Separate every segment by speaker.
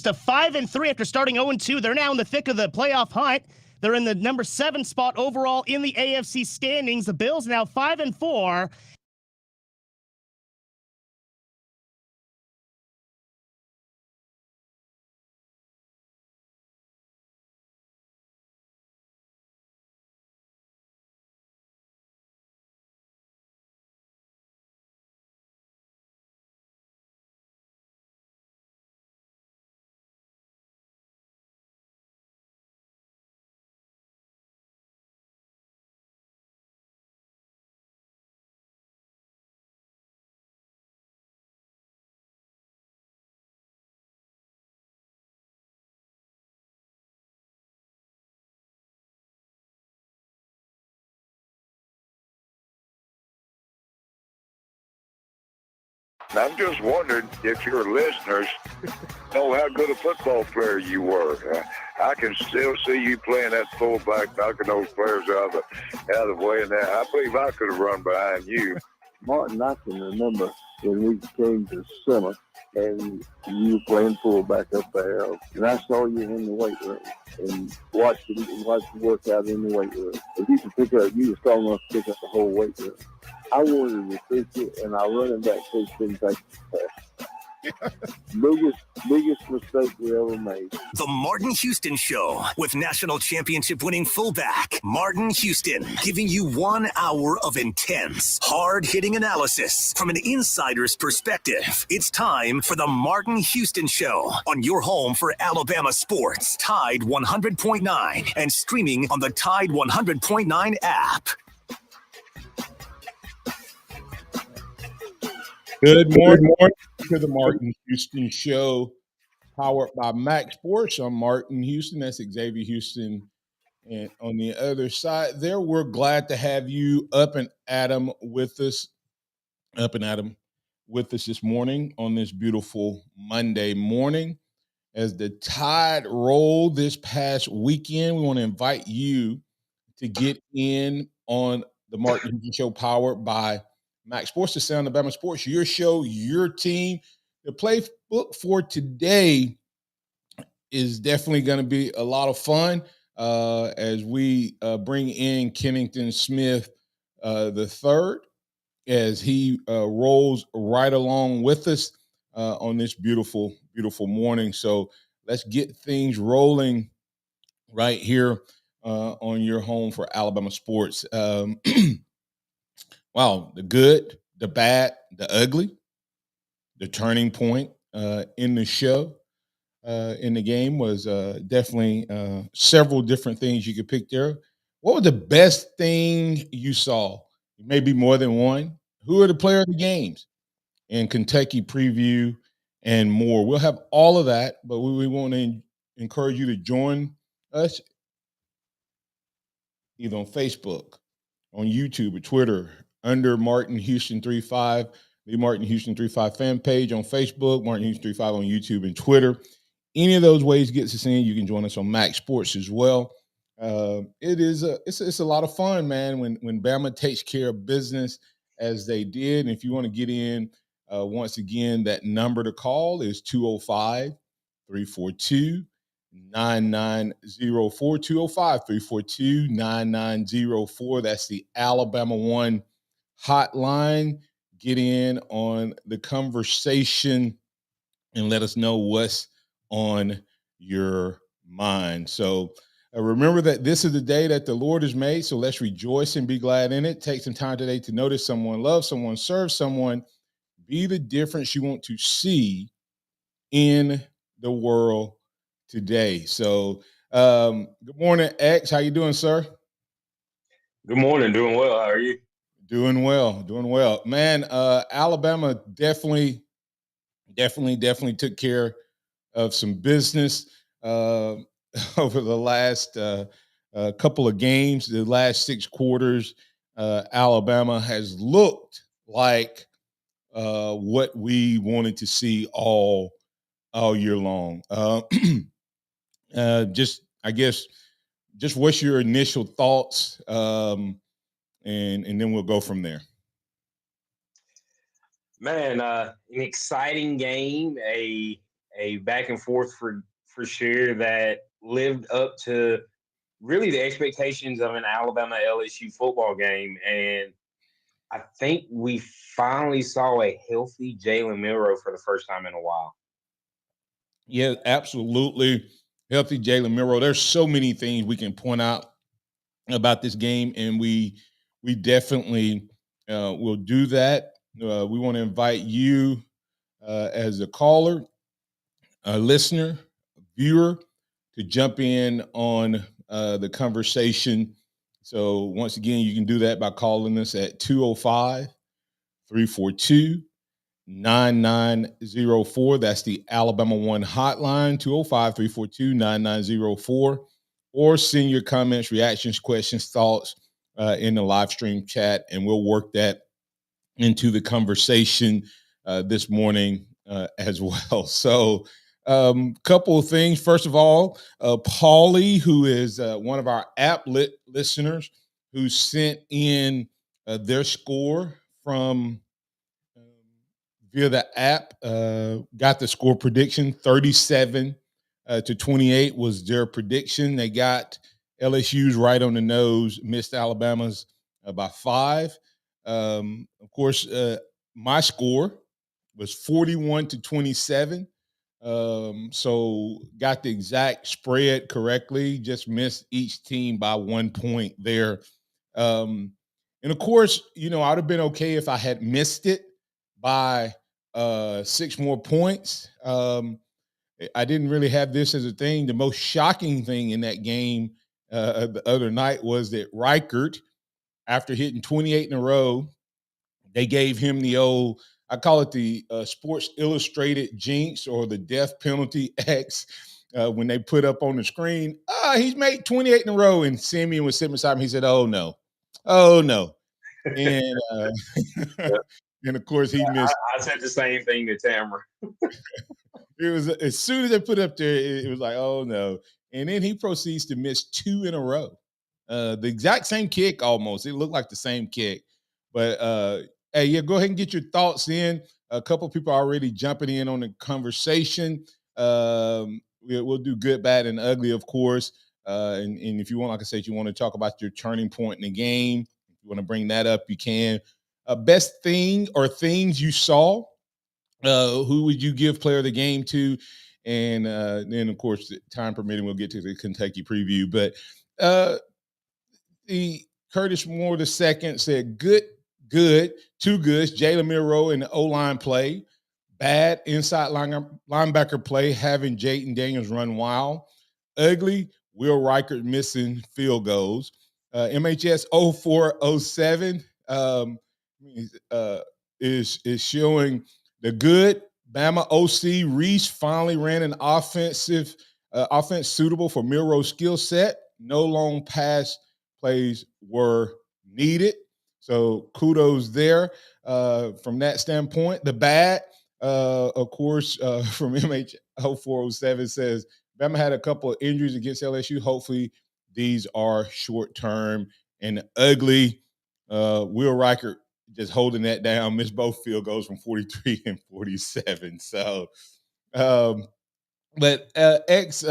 Speaker 1: to 5-3 after starting 0-2. They're now in the thick of the playoff hunt. They're in the number 7 spot overall in the AFC standings. The Bills now 5-4.
Speaker 2: I'm just wondering if your listeners know how good a football player you were. I can still see you playing that fullback, knocking those players out of the way. And I believe I could have run behind you.
Speaker 3: Martin, I can remember when we came to summer and you were playing fullback up there, and I saw you in the weight room and watched you work out in the weight room. If you were strong enough to pick up the whole weight room. I wanted to fix it, and our running back coach didn't take it. Biggest mistake we ever made.
Speaker 4: The Martin Houston Show with national championship winning fullback Martin Houston, giving you 1 hour of intense, hard-hitting analysis from an insider's perspective. It's time for the Martin Houston Show on your home for Alabama sports, Tide 100.9, and streaming on the Tide 100.9 app.
Speaker 5: Good morning to the Martin Houston Show, powered by MaX Sports. I'm Martin Houston. That's Xavier Houston. And on the other side there, we're glad to have you up and Adam with us this morning on this beautiful Monday morning. As the Tide rolled this past weekend, we want to invite you to get in on the Martin Houston Show, powered by MaX Sports, the sound of Bama Sports, your show, your team. The playbook for today is definitely going to be a lot of fun as we bring in Kennington Smith the third, as he rolls right along with us on this beautiful, beautiful morning. So let's get things rolling right here on your home for Alabama sports. Wow, the good, the bad, the ugly, the turning point in the show, in the game was definitely several different things you could pick there. What was the best thing you saw? Maybe more than one. Who are the player of the games? And Kentucky preview and more. We'll have all of that, but we want to encourage you to join us either on Facebook, on YouTube, or Twitter, under Martin Houston 35, the Martin Houston 35 fan page on Facebook, Martin Houston 35 on YouTube and Twitter. Any of those ways gets us in. You can join us on MaX Sports as well. It's a lot of fun, man, when Bama takes care of business as they did. And if you want to get in, once again, that number to call is 205-342-9904, 205-342-9904. That's the Alabama One hotline. Get in on the conversation and let us know what's on your mind. So remember that this is the day that the Lord has made, so let's rejoice and be glad in it. Take some time today to notice someone, love someone, serve someone, be the difference you want to see in the world today. So good morning, X. How you doing, sir?
Speaker 6: Good morning. Doing well. How are you?
Speaker 5: Doing well. Man, Alabama definitely took care of some business over the last couple of games. The last 6 quarters, Alabama has looked like what we wanted to see all year long. Just what's your initial thoughts, and then we'll go from there.
Speaker 6: Man, an exciting game, a a back and forth for sure that lived up to really the expectations of an Alabama LSU football game. And I think we finally saw a healthy Jalen Milroe for the first time in a while.
Speaker 5: Yeah, absolutely. Healthy Jalen Milroe. There's so many things we can point out about this game, and we definitely will do that. We want to invite you as a caller, a listener, a viewer, to jump in on the conversation. So once again, you can do that by calling us at 205-342-9904. That's the Alabama One hotline, 205-342-9904. Or send your comments, reactions, questions, thoughts in the live stream chat, and we'll work that into the conversation this morning as well. So couple of things. First of all, Paulie, who is one of our app listeners, who sent in their score from via the app, got the score prediction. 37-28 was their prediction. They got LSU's right on the nose, missed Alabama's by 5. Of course, my score was 41-27. So got the exact spread correctly, just missed each team by 1 point there. And of course, I'd have been okay if I had missed it by 6 more points. I didn't really have this as a thing. The most shocking thing in that game the other night was that Reichert, after hitting 28 in a row, they gave him the old, I call it the Sports Illustrated jinx, or the death penalty X, when they put up on the screen, he's made 28 in a row. And Simeon was sitting beside him. He said, oh, no. And and of course he missed.
Speaker 6: I said the same thing to Tamara.
Speaker 5: It was, as soon as they put it up there, it was like, oh no. And then he proceeds to miss 2 in a row. The exact same kick almost. It looked like the same kick. But hey, yeah, go ahead and get your thoughts in. A couple people are already jumping in on the conversation. We'll do good, bad, and ugly, of course. And if you want, like I said, you want to talk about your turning point in the game, if you want to bring that up, you can. Best thing or things you saw. Who would you give player of the game to? And then, of course, time permitting, we'll get to the Kentucky preview. But the Curtis Moore II said, good, 2 goods. Jalen Milroe in the O-line play. Bad inside linebacker play, having Jaden Daniels run wild. Ugly, Will Reichert missing field goals. MHS 0407 is showing the good. Bama OC Reese finally ran an offense suitable for Milroe's skill set. No long pass plays were needed. So kudos there from that standpoint. The bad, of course, from MH0407 says, Bama had a couple of injuries against LSU. Hopefully these are short-term. And ugly, Will Reichert just holding that down, missed both field goals from 43 and 47. So, but X,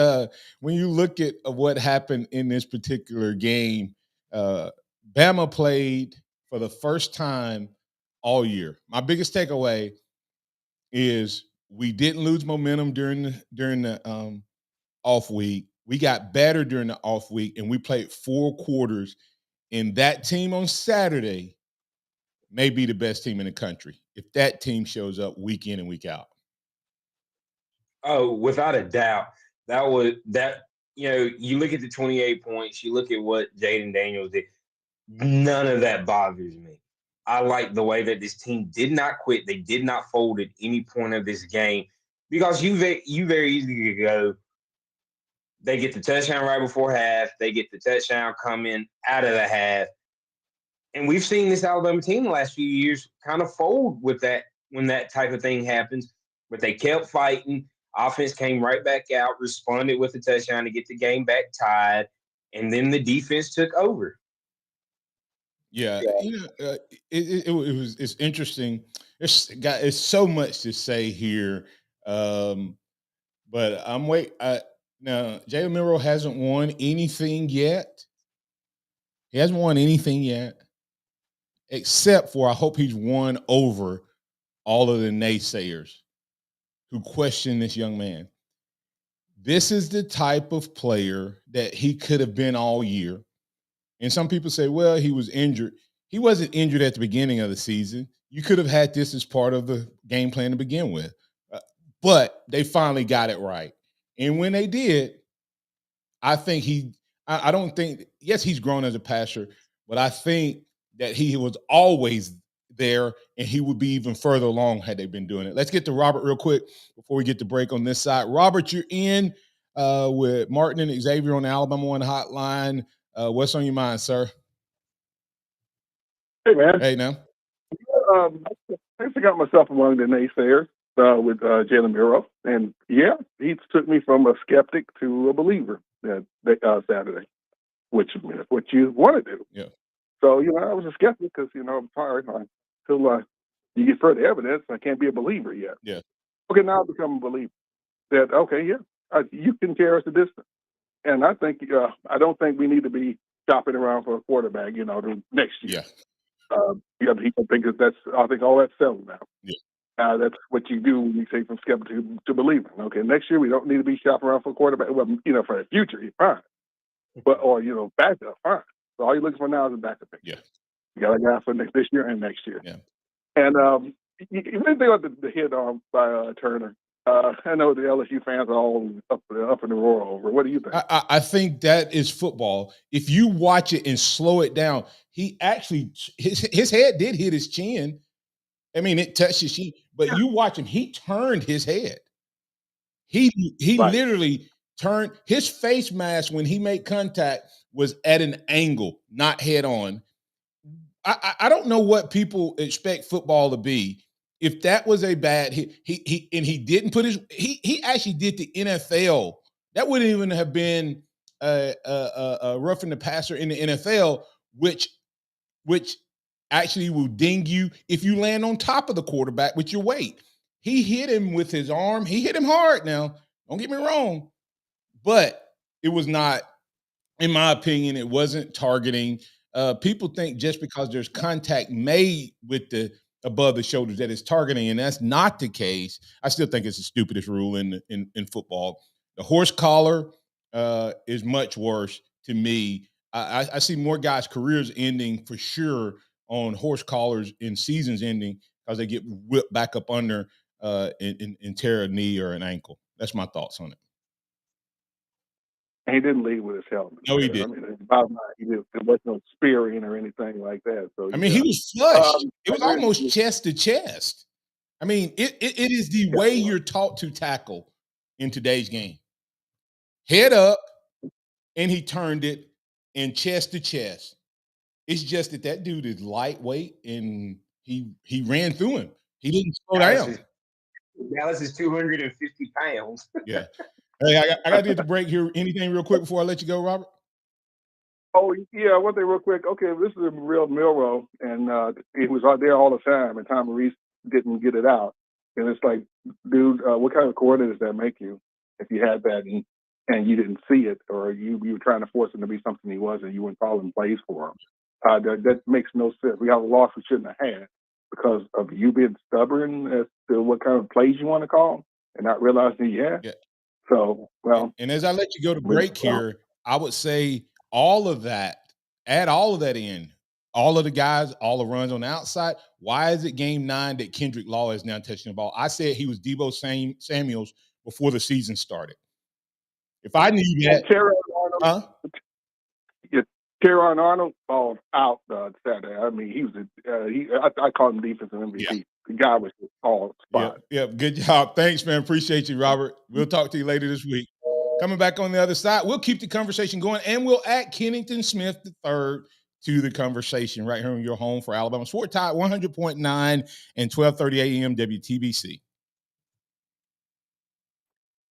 Speaker 5: when you look at what happened in this particular game, Bama played for the first time all year. My biggest takeaway is we didn't lose momentum during the off week. We got better during the off week, and we played 4 quarters. And that team on Saturday may be the best team in the country if that team shows up week in and week out.
Speaker 6: Oh, without a doubt. You look at the 28 points, you look at what Jaden Daniels did. None of that bothers me. I like the way that this team did not quit. They did not fold at any point of this game, because you very easily could go, they get the touchdown right before half, they get the touchdown coming out of the half. And we've seen this Alabama team the last few years kind of fold with that when that type of thing happens. But they kept fighting. Offense came right back out, responded with a touchdown to get the game back tied, and then the defense took over.
Speaker 5: Yeah, it's interesting. It's so much to say here. But I'm wait. Now Jalen Milroe hasn't won anything yet. He hasn't won anything yet, except for I hope he's won over all of the naysayers who question this young man. This is the type of player that he could have been all year. And some people say, well, he was injured. He wasn't injured at the beginning of the season. You could have had this as part of the game plan to begin with. But they finally got it right. And when they did, I think I don't think, yes, he's grown as a passer, but I think that he was always there and he would be even further along had they been doing it. Let's get to Robert real quick before we get to break on this side. Robert, you're in with Martin and Xavier on the Alabama One hotline. What's on your mind, sir?
Speaker 3: Hey, man.
Speaker 5: Hey, now.
Speaker 3: I got myself among the naysayers with Jalen Milroe. And, yeah, he took me from a skeptic to a believer Saturday, which is what you want to do.
Speaker 5: Yeah.
Speaker 3: So, I was a skeptic because, I'm tired. Until you get further evidence, I can't be a believer yet.
Speaker 5: Yeah.
Speaker 3: Okay, now I've become a believer. That, okay, yeah, you can carry us a distance. And I don't think we need to be shopping around for a quarterback, next year.
Speaker 5: Yeah.
Speaker 3: I think all that's settled now.
Speaker 5: Yeah.
Speaker 3: That's what you do when you say from skeptic to believer. Okay, next year we don't need to be shopping around for a quarterback. Well, for the future, you're fine. But backup, fine. So all you're looking for now is a backup pick.
Speaker 5: Yeah.
Speaker 3: You got a guy for this year and next year.
Speaker 5: Yeah.
Speaker 3: And you didn't think about the hit on by Turner. I know the LSU fans are all up in the roar over. What do you think?
Speaker 5: I think that is football. If you watch it and slow it down, he actually his head did hit his chin. I mean, it touched his chin, but you watch him. He turned his head. He
Speaker 3: Right.
Speaker 5: literally turned his face mask when he made contact was at an angle, not head on. I don't know what people expect football to be. If that was a bad hit, he didn't put he actually did the NFL. That wouldn't even have been a roughing the passer in the NFL, which actually will ding you if you land on top of the quarterback with your weight. He hit him with his arm. He hit him hard now. Don't get me wrong. But it was not, in my opinion, it wasn't targeting. People think just because there's contact made with the above the shoulders that it's targeting, and that's not the case. I still think it's the stupidest rule in football. The horse collar is much worse to me. I see more guys' careers ending for sure on horse collars in seasons ending because they get whipped back up under and tear a knee or an ankle. That's my thoughts on it.
Speaker 3: And he didn't lead with his helmet.
Speaker 5: No, he did.
Speaker 3: There wasn't no spearing or anything like that. So
Speaker 5: he was flushed. It was almost chest to chest. I mean, it is the way you're taught to tackle in today's game. Head up, and he turned it, and chest to chest. It's just that dude is lightweight, and he ran through him. He didn't slow down.
Speaker 6: Dallas is 250 pounds.
Speaker 5: Yeah. Hey, I got to get the break here. Anything real quick before I let you go, Robert?
Speaker 3: Oh, yeah, one thing real quick. Okay, this is a real Milroe, and he was out there all the time, and Tom Reese didn't get it out. And it's like, dude, what kind of coordinator does that make you if you had that and you didn't see it, or you were trying to force him to be something he wasn't, you weren't calling plays for him? That makes no sense. We have a loss we shouldn't have had because of you being stubborn as to what kind of plays you want to call and not realizing you had.
Speaker 5: Yeah.
Speaker 3: So, well.
Speaker 5: And as I let you go to break here, I would say all of that, add all of that in, all of the guys, all the runs on the outside. Why is it game 9 that Kendrick Law is now touching the ball? I said he was Deebo Samuels before the season started. If I knew that.
Speaker 3: Terron Arnold balled out Saturday. I mean, he was I call him defensive MVP. Yeah. The guy was just all spot.
Speaker 5: Yeah, good job. Thanks, man. Appreciate you, Robert. We'll talk to you later this week. Coming back on the other side, we'll keep the conversation going, and we'll add Kennington Smith III to the conversation right here on your home for Alabama Sport Tide 100.9 and 12:30 a.m. WTBC.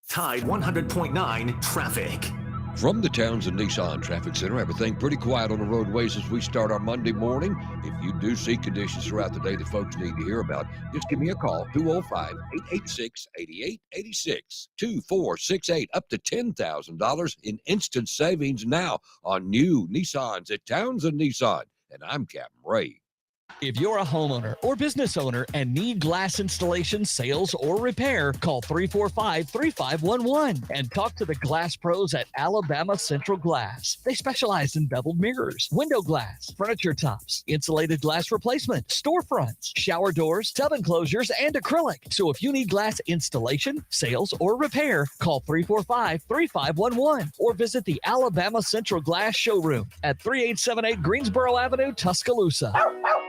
Speaker 4: Tide 100.9 traffic.
Speaker 7: From the Townsend Nissan Traffic Center, everything pretty quiet on the roadways as we start our Monday morning. If you do see conditions throughout the day that folks need to hear about, just give me a call, 205-886-8886, 2468, up to $10,000 in instant savings now on new Nissans at Townsend Nissan. And I'm Captain Ray.
Speaker 8: If you're a homeowner or business owner and need glass installation, sales, or repair, call 345-3511 and talk to the glass pros at Alabama Central Glass. They specialize in beveled mirrors, window glass, furniture tops, insulated glass replacement, storefronts, shower doors, tub enclosures, and acrylic. So if you need glass installation, sales, or repair, call 345-3511 or visit the Alabama Central Glass showroom at 3878 Greensboro Avenue, Tuscaloosa.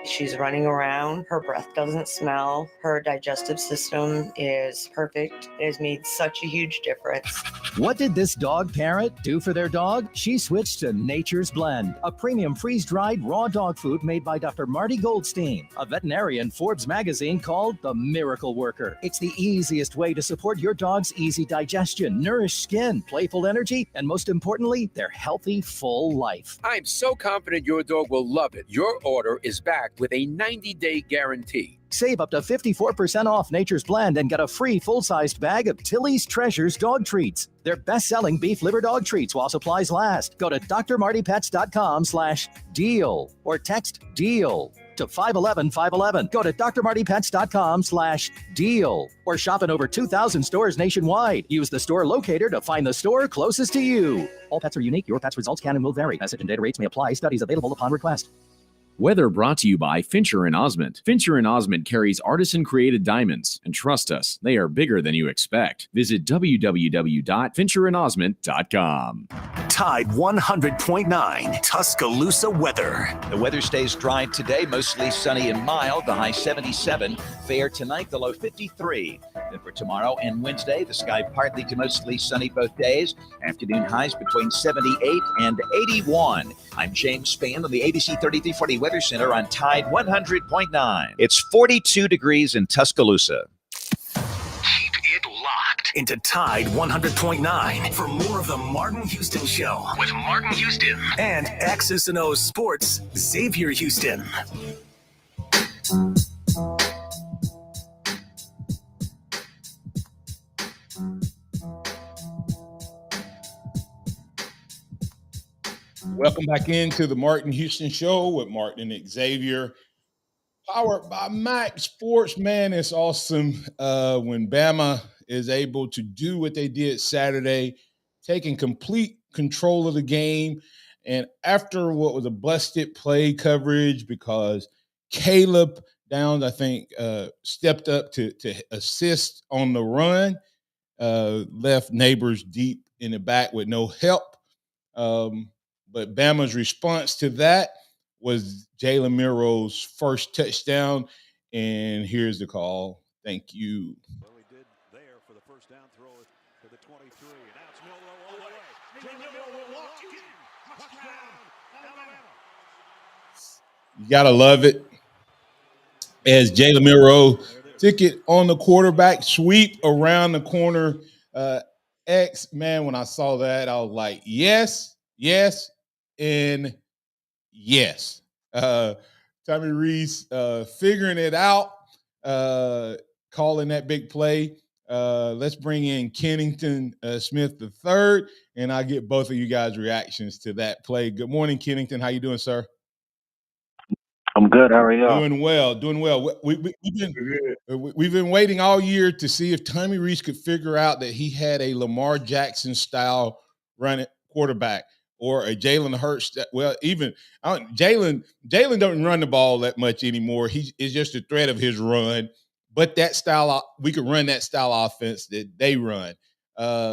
Speaker 9: She's running around. Her breath doesn't smell. Her digestive system is perfect. It has made such a huge difference.
Speaker 10: What did this dog parent do for their dog? She switched to Nature's Blend, a premium freeze-dried raw dog food made by Dr. Marty Goldstein, a veterinarian Forbes magazine called the Miracle Worker. It's the easiest way to support your dog's easy digestion, nourished skin, playful energy, and most importantly, their healthy, full life.
Speaker 11: I'm so confident your dog will love it. Your order is back with a 90-day guarantee.
Speaker 10: Save up to 54% off Nature's Blend and get a free full-sized bag of Tilly's Treasures dog treats. They're best-selling beef liver dog treats while supplies last. Go to drmartypets.com/deal or text DEAL to 511-511. Go to drmartypets.com/deal or shop in over 2,000 stores nationwide. Use the store locator to find the store closest to you. All pets are unique. Your pet's results can and will vary. Message and data rates may apply. Studies available upon request.
Speaker 12: Weather brought to you by Fincher and Osmond. Fincher and Osmond carries artisan-created diamonds, and trust us, they are bigger than you expect. Visit www.fincherandosmond.com.
Speaker 4: Tide 100.9 Tuscaloosa weather.
Speaker 13: The weather stays dry today, mostly sunny and mild, the high 77. Fair tonight, the low 53. Then for tomorrow and Wednesday, the sky partly to mostly sunny both days. Afternoon highs between 78 and 81. I'm James Spann on the ABC 3340 Weather Center on Tide 100.9. It's 42 degrees in Tuscaloosa.
Speaker 4: Keep it locked into Tide 100.9 for more of the Martin Houston Show with Martin Houston and X's and O's Sports, Xavier Houston.
Speaker 5: Welcome back into the Martin Houston Show with Martin and Xavier, powered by MaX Sports. Man, it's awesome when Bama is able to do what they did Saturday, taking complete control of the game. And after what was a busted play coverage because Caleb Downs, I think, stepped up to assist on the run, left Neighbors deep in the back with no help. But Bama's response to that was Jalen Miro's first touchdown. And here's the call. Thank you.
Speaker 14: Well, he did there for the first down throw to the 23. Now it's Milroe all the way. Milroe will walk again. Touchdown, Alabama.
Speaker 5: You got to love it. As Jalen Miro took it on the quarterback sweep around the corner. Man, when I saw that, I was like, yes, and yes. Tommy Reese figuring it out, calling that big play. Let's bring in Kennington Smith III, and I'll get both of you guys' reactions to that play. Good morning, Kennington. How you doing, sir?
Speaker 3: I'm good. How are you?
Speaker 5: Doing well. We've been waiting all year to see if Tommy Reese could figure out that he had a Lamar Jackson style running quarterback or a Jalen Hurts. Jalen don't run the ball that much anymore. It's just a threat of his run. But that style, we could run that style offense that they run.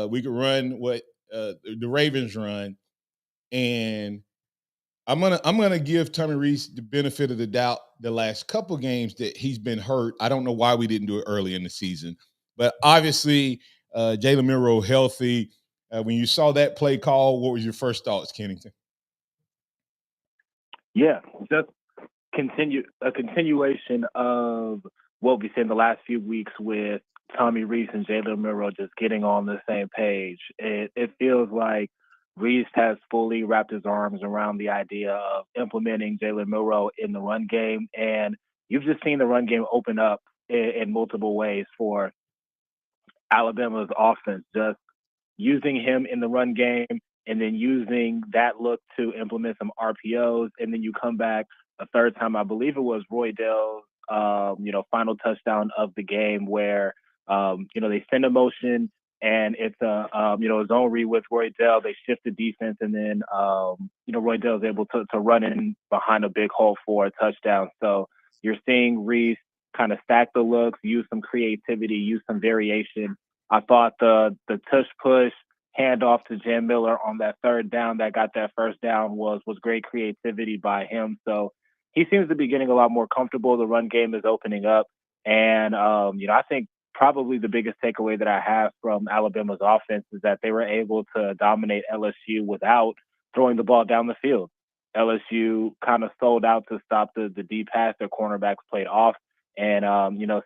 Speaker 5: We could run what the Ravens run, and I'm gonna give Tommy Reese the benefit of the doubt. The last couple games that he's been hurt, I don't know why we didn't do it early in the season, but obviously Jalen Miro healthy. When you saw that play call, what was your first thoughts, Kennington?
Speaker 15: Yeah, just a continuation of what we've seen the last few weeks with Tommy Reese and Jalen Miro just getting on the same page. It feels like Reese has fully wrapped his arms around the idea of implementing Jalen Milroe in the run game, and you've just seen the run game open up in multiple ways for Alabama's offense. Just using him in the run game and then using that look to implement some RPOs. And then you come back a third time, I believe it was Roy Dell's, final touchdown of the game where, they send a motion and it's a zone read with Roy Dell. They shift the defense and then, Roy Dell is able to run in behind a big hole for a touchdown. So you're seeing Reese kind of stack the looks, use some creativity, use some variation. I thought the tush push handoff to Jam Miller on that third down that got that first down was great creativity by him. So he seems to be getting a lot more comfortable. The run game is opening up. And, I think probably the biggest takeaway that I have from Alabama's offense is that they were able to dominate LSU without throwing the ball down the field. LSU kind of sold out to stop the deep pass. Their cornerbacks played off. And,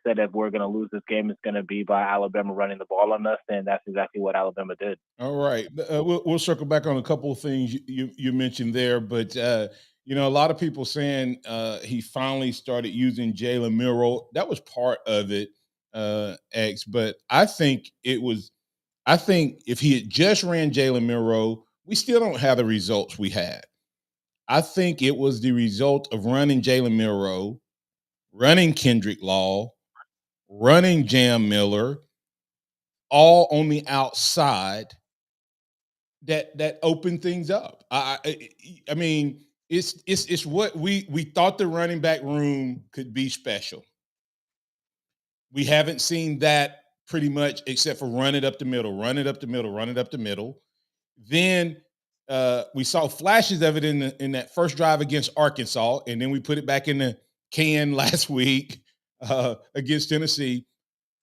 Speaker 15: said if we're going to lose this game, it's going to be by Alabama running the ball on us. And that's exactly what Alabama did.
Speaker 5: All right. We'll circle back on a couple of things you mentioned there. But, a lot of people saying he finally started using Jalen Milroe. That was part of it, X. But I think if he had just ran Jalen Milroe, we still don't have the results we had. I think it was the result of running Jalen Milroe, running Kendrick Law, running Jam Miller, all on the outside that opened things up. I mean, it's what we thought the running back room could be special. We haven't seen that pretty much except for run it up the middle. Then we saw flashes of it in that first drive against Arkansas, and then we put it back in the can last week against Tennessee.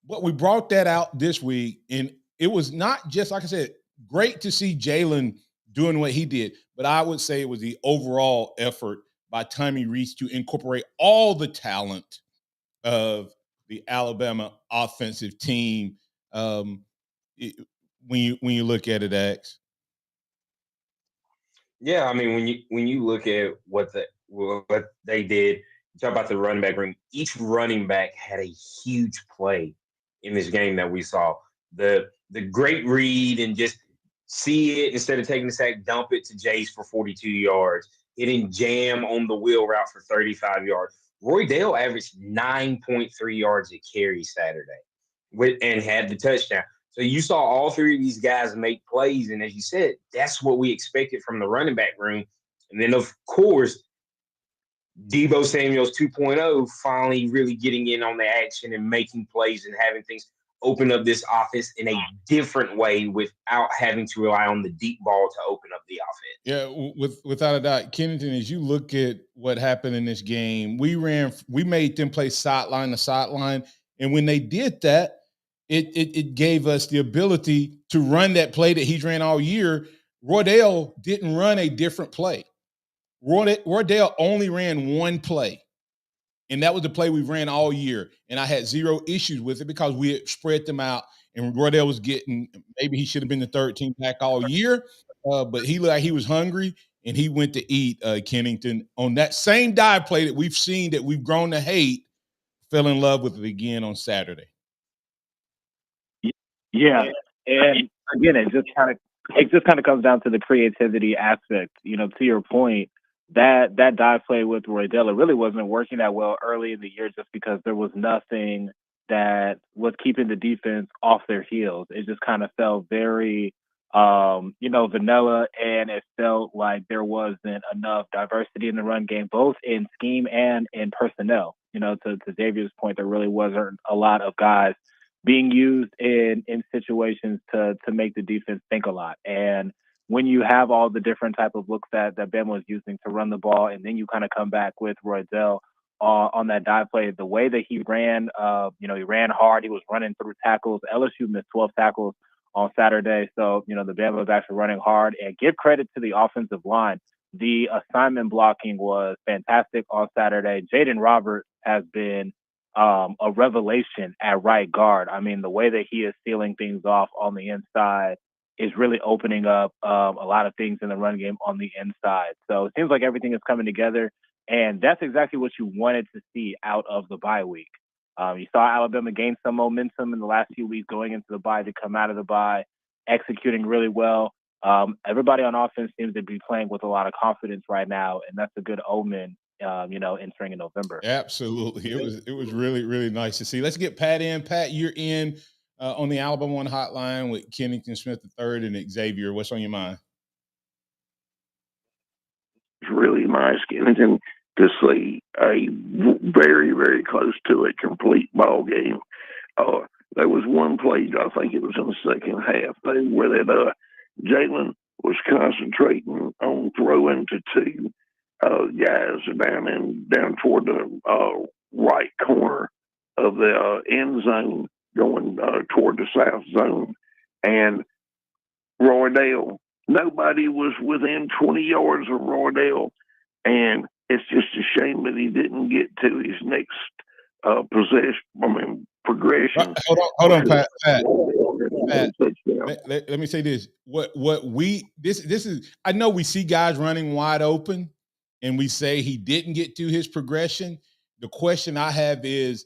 Speaker 5: But we brought that out this week, and it was not just, like I said, great to see Jalen doing what he did, but I would say it was the overall effort by Tommy Reese to incorporate all the talent of the Alabama offensive team. When you look at it, X.
Speaker 6: Yeah, I mean, when you look at what they did, you talk about the running back room. Each running back had a huge play in this game that we saw. The great read and just see it instead of taking the sack, dump it to Jace for 42 yards. Hitting Jam on the wheel route for 35 yards. Roy Dale averaged 9.3 yards a carry Saturday and had the touchdown. So you saw all three of these guys make plays. And as you said, that's what we expected from the running back room. And then, of course, Deebo Samuel's 2.0 finally really getting in on the action and making plays and having things open up this offense in a different way without having to rely on the deep ball to open up the offense.
Speaker 5: Yeah, without a doubt. Kennington, as you look at what happened in this game, we made them play sideline to sideline. And when they did that, it gave us the ability to run that play that he's ran all year. Roydell didn't run a different play. Roydell only ran one play, and that was the play we ran all year. And I had zero issues with it because we had spread them out, and Roydell was getting – maybe he should have been the third team back all year, but he looked like he was hungry, and he went to eat Kennington on that same dive play that we've seen that we've grown to hate, fell in love with it again on Saturday.
Speaker 15: Yeah, and again, it just kind of comes down to the creativity aspect. To your point, that dive play with Roydell, it really wasn't working that well early in the year, just because there was nothing that was keeping the defense off their heels. It just kind of felt very, vanilla, and it felt like there wasn't enough diversity in the run game, both in scheme and in personnel. To Xavier's point, there really wasn't a lot of guys being used in situations to make the defense think a lot. And when you have all the different type of looks that Bama was using to run the ball, and then you kind of come back with Roydell on that dive play, the way that he ran, he ran hard. He was running through tackles. LSU missed 12 tackles on Saturday. So, the Bama was actually running hard. And give credit to the offensive line. The assignment blocking was fantastic on Saturday. Jaden Roberts has been a revelation at right guard. I mean, the way that he is sealing things off on the inside is really opening up a lot of things in the run game on the inside. So it seems like everything is coming together, and that's exactly what you wanted to see out of the bye week. You saw Alabama gain some momentum in the last few weeks going into the bye, to come out of the bye, executing really well. Everybody on offense seems to be playing with a lot of confidence right now, and that's a good omen, entering in November.
Speaker 5: Absolutely. It was really, really nice to see. Let's get Pat in. Pat, you're in on the Alabama One hotline with Kennington Smith III and Xavier. What's on your mind?
Speaker 3: It's really nice, Kennington, to see a very, very close to a complete ball game. There was one play, I think it was in the second half, where that Jalen was concentrating on throwing to two guys down toward the right corner of the end zone, going toward the south zone, and Roydell. Nobody was within 20 yards of Roydell, and it's just a shame that he didn't get to his next progression.
Speaker 5: Hold on, Pat. Let me say this. This is. I know we see guys running wide open, and we say he didn't get to his progression. The question I have is,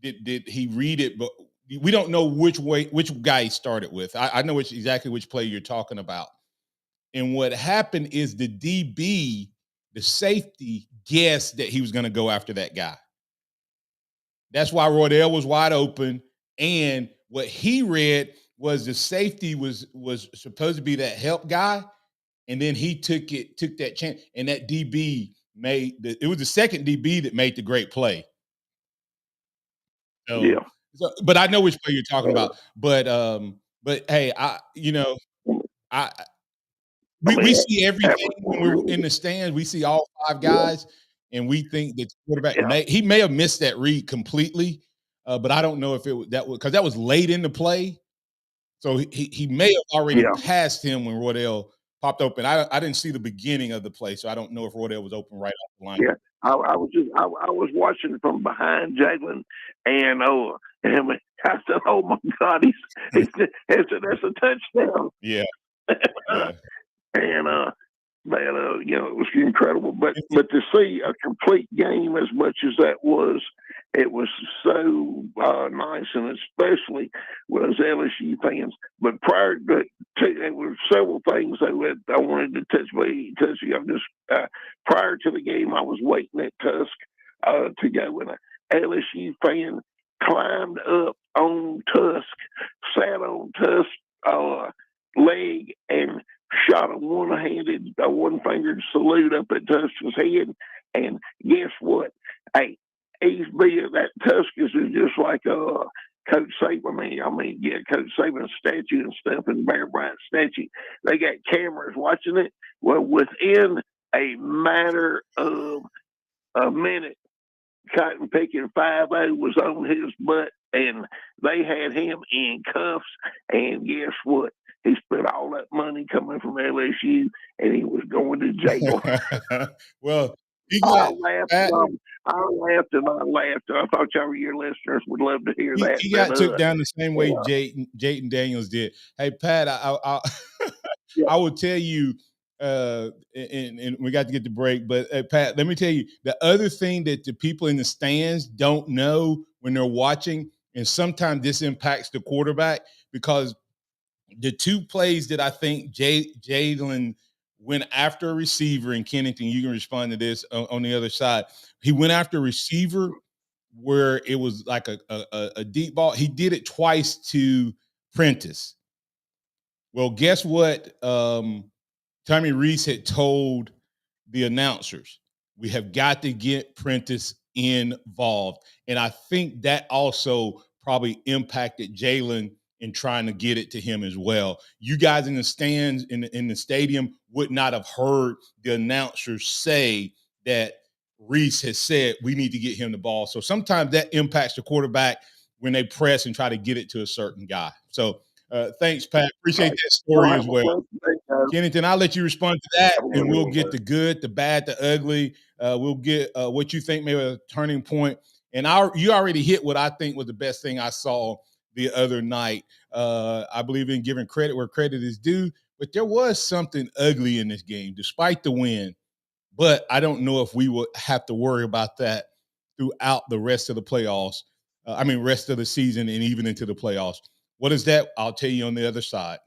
Speaker 5: did he read it? But we don't know which guy he started with. I know exactly which play you're talking about. And what happened is the DB, the safety, guessed that he was going to go after that guy. That's why Roydell was wide open. And what he read was the safety was supposed to be that help guy. And then he took that chance. And that DB it was the second DB that made the great play. So,
Speaker 3: yeah.
Speaker 5: But I know which play you're talking about. But hey, we see everything when we're in the stands. We see all five guys, and we think that the quarterback may have missed that read completely. But I don't know if because that was late in the play. So he may have already passed him when Roydell popped open. I didn't see the beginning of the play, so I don't know if Roydell was open right off the line.
Speaker 3: Yeah, I was watching from behind Jalen, and I said, "Oh my God, that's a touchdown!"
Speaker 5: Yeah.
Speaker 3: And it was incredible. But to see a complete game as much as that was, it was so nice, and especially with us LSU fans. But prior to there were several things I wanted to touch on. Just prior to the game, I was waiting at Tusk to go, and an LSU fan climbed up on Tusk, sat on Tusk's leg, and shot a one-fingered salute up at Tusk's head. And guess what? Hey, that Tusk is just like Coach Saban. Coach Saban's statue and stuff, and Bear Bryant's statue. They got cameras watching it. Well, within a matter of a minute, Cotton Picking 5-0 was on his butt, and they had him in cuffs. And guess what? He spent all that money coming from LSU, and he was going to jail.
Speaker 5: Well,
Speaker 3: I laughed and I laughed. I thought your listeners would love to hear that.
Speaker 5: He got took down the same way Jayden Daniels did. Hey, Pat, I will tell you, and we got to get the break, but Pat, let me tell you, the other thing that the people in the stands don't know when they're watching, and sometimes this impacts the quarterback, because the two plays that I think Jalen went after a receiver in Kennington, you can respond to this on the other side. He went after a receiver where it was like a deep ball. He did it twice to Prentice. Well, guess what? Tommy Reese had told the announcers, we have got to get Prentice involved. And I think that also probably impacted Jalen in trying to get it to him as well. You guys in the stands, in the stadium, would not have heard the announcers say that Reese has said we need to get him the ball. So sometimes that impacts the quarterback when they press and try to get it to a certain guy. So thanks, Pat. Appreciate that story as well. Kennington, I'll let you respond to that, and we'll get the good, the bad, the ugly. We'll get what you think maybe a turning point. And you already hit what I think was the best thing I saw the other night. I believe in giving credit where credit is due, but there was something ugly in this game, despite the win. But I don't know if we will have to worry about that throughout the rest of the playoffs. Rest of the season and even into the playoffs. What is that? I'll tell you on the other side.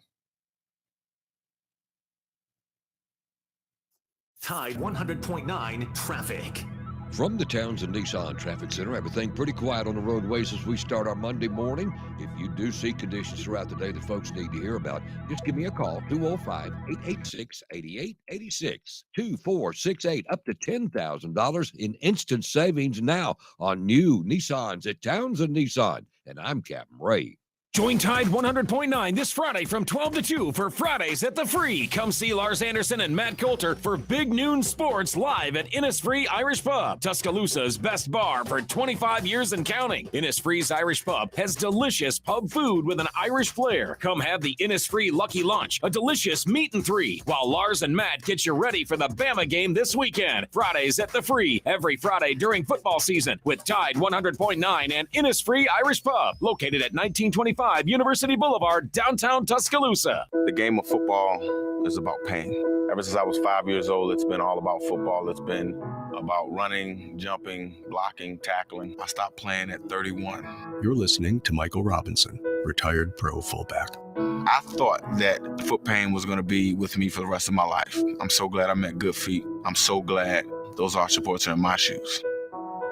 Speaker 4: Tide 100.9 traffic.
Speaker 7: From the Townsend Nissan Traffic Center, everything pretty quiet on the roadways as we start our Monday morning. If you do see conditions throughout the day that folks need to hear about, just give me a call, 205-886-8886, 2468, up to $10,000 in instant savings now on new Nissans at Townsend Nissan. And I'm Captain Ray.
Speaker 16: Join Tide 100.9 this Friday from 12 to 2 for Fridays at the Free. Come see Lars Anderson and Matt Coulter for Big Noon Sports live at Innisfree Irish Pub, Tuscaloosa's best bar for 25 years and counting. Innisfree's Irish Pub has delicious pub food with an Irish flair. Come have the Innisfree Lucky Lunch, a delicious meat and three, while Lars and Matt get you ready for the Bama game this weekend. Fridays at the Free, every Friday during football season with Tide 100.9 and Innisfree Irish Pub, located at 1925 University Boulevard, downtown Tuscaloosa.
Speaker 17: The game of football is about pain. Ever since I was 5 years old, it's been all about football. It's been about running, jumping, blocking, tackling. I stopped playing at 31.
Speaker 18: You're listening to Michael Robinson, retired pro fullback.
Speaker 17: I thought that foot pain was going to be with me for the rest of my life. I'm so glad I met Good Feet. I'm so glad those arch supports are in my shoes.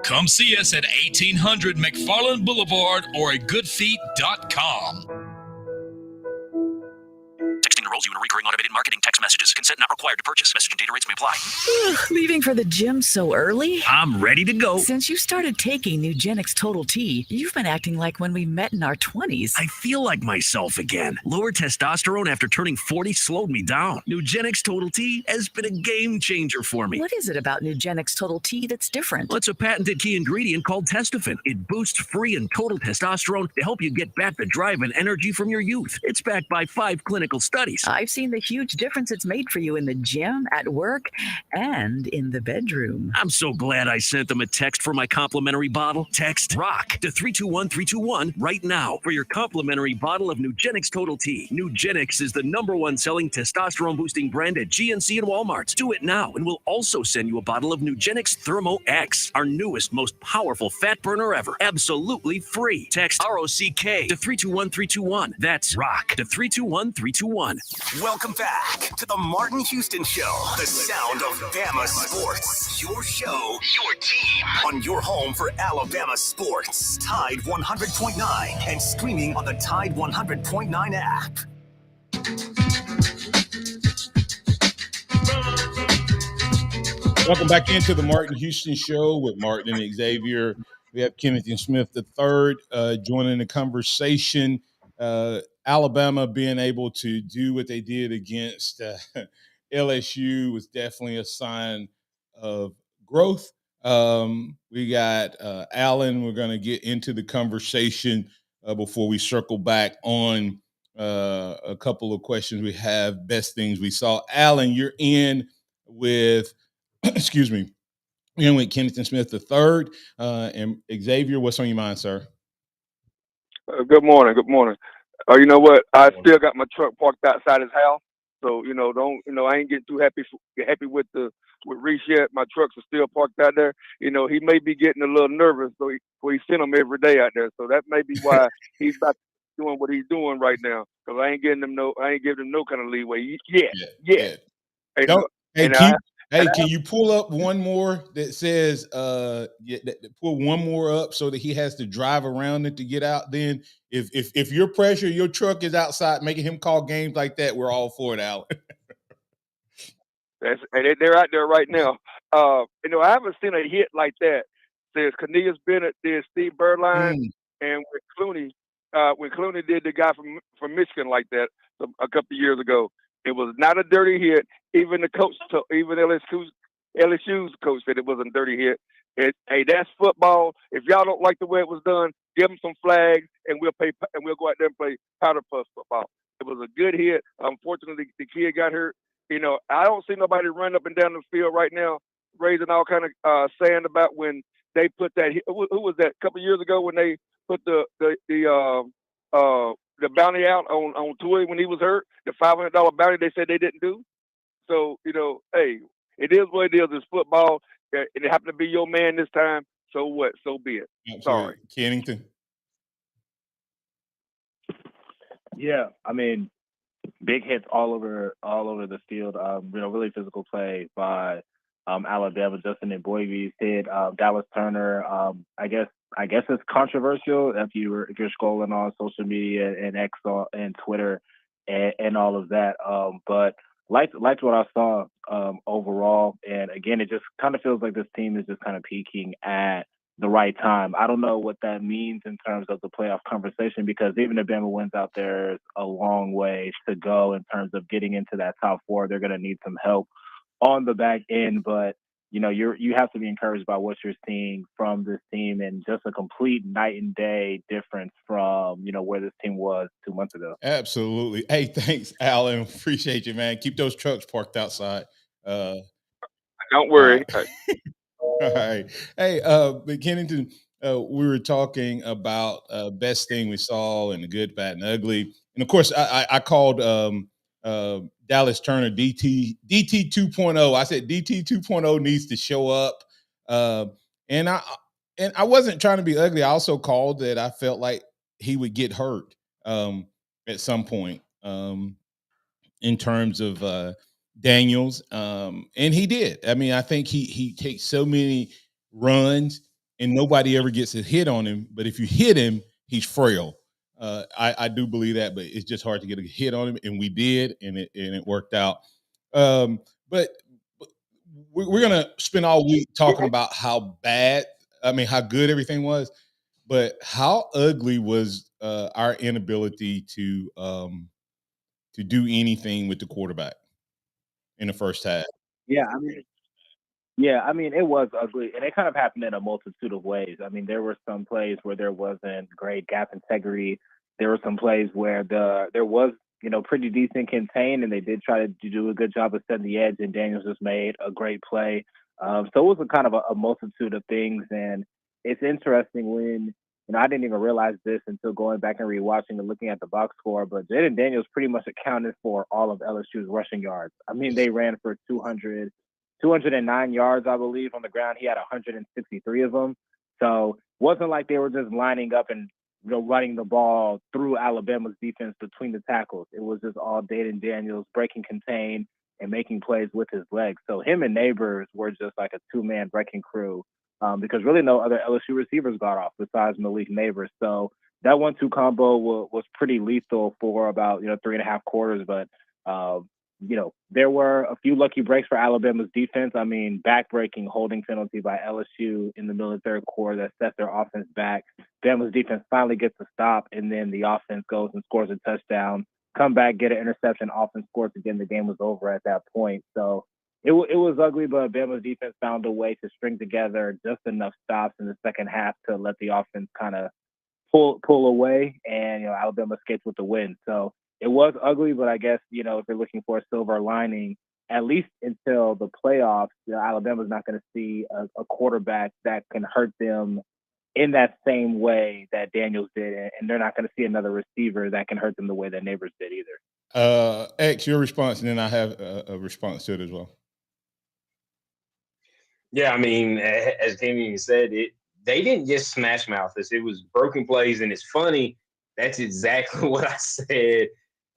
Speaker 19: Come see us at 1800 McFarland Boulevard or at goodfeet.com.
Speaker 20: Texting enrolls you in recurring automated marketing text messages. Consent not required to purchase. Message and data rates may apply.
Speaker 21: Leaving for the gym so early?
Speaker 19: I'm ready to go.
Speaker 21: Since you started taking Nugenix Total T, you've been acting like when we met in our 20s.
Speaker 19: I feel like myself again. Lower testosterone after turning 40 slowed me down. Nugenix Total T has been a game changer for me.
Speaker 21: What is it about Nugenix Total T that's different?
Speaker 19: Well, it's a patented key ingredient called testofen. It boosts free and total testosterone to help you get back the drive and energy from your youth. It's backed by 5 clinical studies.
Speaker 21: I've seen the huge difference it's made for you in the gym, at work, and in the bedroom.
Speaker 19: I'm so glad I sent them a text for my complimentary bottle. Text ROCK to 321321 right now for your complimentary bottle of Nugenix Total T. Nugenix is the #1 selling testosterone boosting brand at GNC and Walmart. Do it now and we'll also send you a bottle of Nugenix Thermo X, our newest, most powerful fat burner ever. Absolutely free. Text ROCK to 321321. That's ROCK to 321321.
Speaker 4: Welcome back to the Martin Houston Show, the sound of Bama sports. Your show, your team, on your home for Alabama sports. Tide 100.9 and streaming on the Tide 100.9 app.
Speaker 5: Welcome back into the Martin Houston Show with Martin and Xavier. We have Kennington Smith III joining the conversation. Alabama being able to do what they did against LSU was definitely a sign of growth. We got Alan. We're going to get into the conversation before we circle back on a couple of questions we have, best things we saw. Alan, you're in with, excuse me, you're in with Kennington Smith III. And Xavier, what's on your mind, sir?
Speaker 3: Good morning. Good morning. You know what? I still got my truck parked outside his house, so I ain't getting too happy with Reese yet. My trucks are still parked out there. He may be getting a little nervous, so he sent them every day out there. So that may be why he's not doing what he's doing right now. Because I ain't giving him no kind of leeway yet. Yeah.
Speaker 5: Can you pull up one more that says, pull one more up so that he has to drive around it to get out? Then if your pressure, your truck is outside making him call games like that, we're all for it, Alan.
Speaker 3: They're out there right now. I haven't seen a hit like that since Cornelius Bennett did Steve Berline and when Clooney did the guy from Michigan like that a couple of years ago. It was not a dirty hit. Even the coach, even LSU's coach said it wasn't a dirty hit. Hey, that's football. If y'all don't like the way it was done, give them some flags, and we'll go out there and play powder puff football. It was a good hit. Unfortunately, the kid got hurt. I don't see nobody running up and down the field right now, raising all kind of sand about when they put that. Who was that? A couple of years ago when they put the the bounty out on Tui when he was hurt, the $500 bounty they said they didn't do. So, hey, it is what it is. It's football. And it happened to be your man this time. So what? So be it.
Speaker 5: Absolutely.
Speaker 3: Sorry.
Speaker 5: Kennington.
Speaker 15: Yeah, I mean, big hits all over the field. Really physical play by Alabama. Justin and Boybe's hit. Dallas Turner. I guess it's controversial if you're scrolling on social media and X and Twitter and all of that. But liked what I saw overall. And again, it just kind of feels like this team is just kind of peaking at the right time. I don't know what that means in terms of the playoff conversation, because even if Bama wins out, there's a long way to go in terms of getting into that top four. They're going to need some help on the back end, but you have to be encouraged by what you're seeing from this team, and just a complete night and day difference from where this team was 2 months ago.
Speaker 5: Absolutely. Hey, thanks, Alan. Appreciate you, man. Keep those trucks parked outside.
Speaker 3: Don't worry.
Speaker 5: All right. All right. Hey, but Kennington, we were talking about best thing we saw and the good, bad, and ugly. And of course, I called Dallas Turner DT 2.0. I said DT 2.0 needs to show up. And I wasn't trying to be ugly. I also called that I felt like he would get hurt at some point in terms of Daniels, and he did. I mean, I think he takes so many runs and nobody ever gets a hit on him. But if you hit him, he's frail. I do believe that, but it's just hard to get a hit on him, and we did, and it worked out. But we're gonna spend all week talking about how good everything was, but how ugly was our inability to do anything with the quarterback in the first half.
Speaker 15: Yeah, I mean, it was ugly, and it kind of happened in a multitude of ways. I mean, there were some plays where there wasn't great gap integrity. There were some plays where there was, pretty decent contain, and they did try to do a good job of setting the edge, and Daniels just made a great play. So it was a kind of a multitude of things, and it's interesting when, I didn't even realize this until going back and rewatching and looking at the box score, but Jaden Daniels pretty much accounted for all of LSU's rushing yards. I mean, they ran for 209 yards, I believe, on the ground. He had 163 of them. So it wasn't like they were just lining up and running the ball through Alabama's defense between the tackles. It was just all Jaden Daniels breaking contain and making plays with his legs. So him and Neighbors were just like a two-man wrecking crew, because really no other LSU receivers got off besides Malik Neighbors. So that 1-2 combo was pretty lethal for about 3.5 quarters. But there were a few lucky breaks for Alabama's defense. I mean, back-breaking holding penalty by LSU in the middle of the third quarter that set their offense back. Bama's defense finally gets a stop, and then the offense goes and scores a touchdown. Come back, get an interception, offense scores again. The game was over at that point. So it was ugly, but Bama's defense found a way to string together just enough stops in the second half to let the offense kind of pull away, and Alabama escaped with the win. So it was ugly, but I guess if you're looking for a silver lining, at least until the playoffs, Alabama's not going to see a quarterback that can hurt them in that same way that Daniels did, and they're not going to see another receiver that can hurt them the way that Neighbors did either.
Speaker 5: X, your response, and then I have a response to it as well.
Speaker 6: Yeah, I mean, as Kenny said, they didn't just smash mouth us. It was broken plays, and it's funny. That's exactly what I said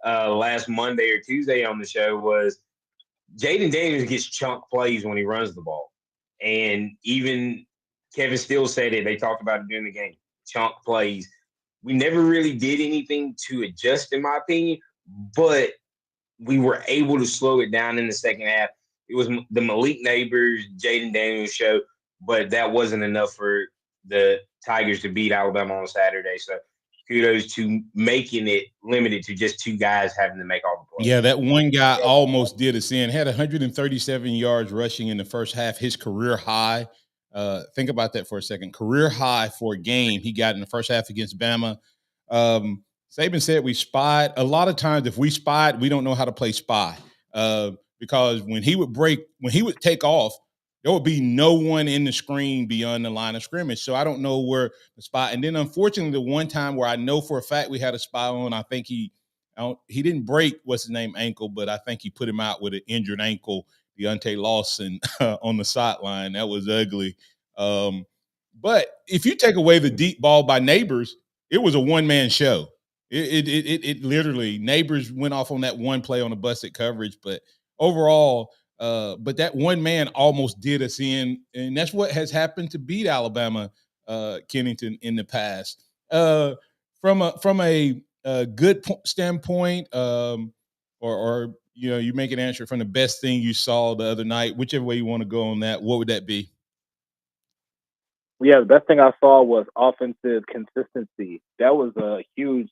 Speaker 6: last Monday or Tuesday on the show was Jaden Daniels gets chunk plays when he runs the ball. And even Kevin Steele said it. They talked about it during the game. Chunk plays. We never really did anything to adjust, in my opinion, but we were able to slow it down in the second half. It was the Malik Neighbors, Jaden Daniels show, but that wasn't enough for the Tigers to beat Alabama on Saturday. So kudos to making it limited to just two guys having to make all the plays.
Speaker 5: Yeah, that one guy almost did us in. Had 137 yards rushing in the first half, his career high. Think about that for a second. Career high for a game he got in the first half against Bama. Saban said we spied. A lot of times if we spied, we don't know how to play spy. Because when he would take off, there would be no one in the screen beyond the line of scrimmage. So I don't know where the spot. And then unfortunately, the one time where I know for a fact we had a spy on, I think he didn't break what's his name ankle, but I think he put him out with an injured ankle, Deontay Lawson on the sideline. That was ugly. But if you take away the deep ball by Neighbors, it was a one-man show. It literally, Neighbors went off on that one play on the busted coverage, but overall, but that one man almost did us in, and that's what has happened to beat Alabama, Kennington in the past. From a good standpoint, or you make an answer from the best thing you saw the other night, whichever way you want to go on that. What would that be?
Speaker 15: Yeah, the best thing I saw was offensive consistency. That was a huge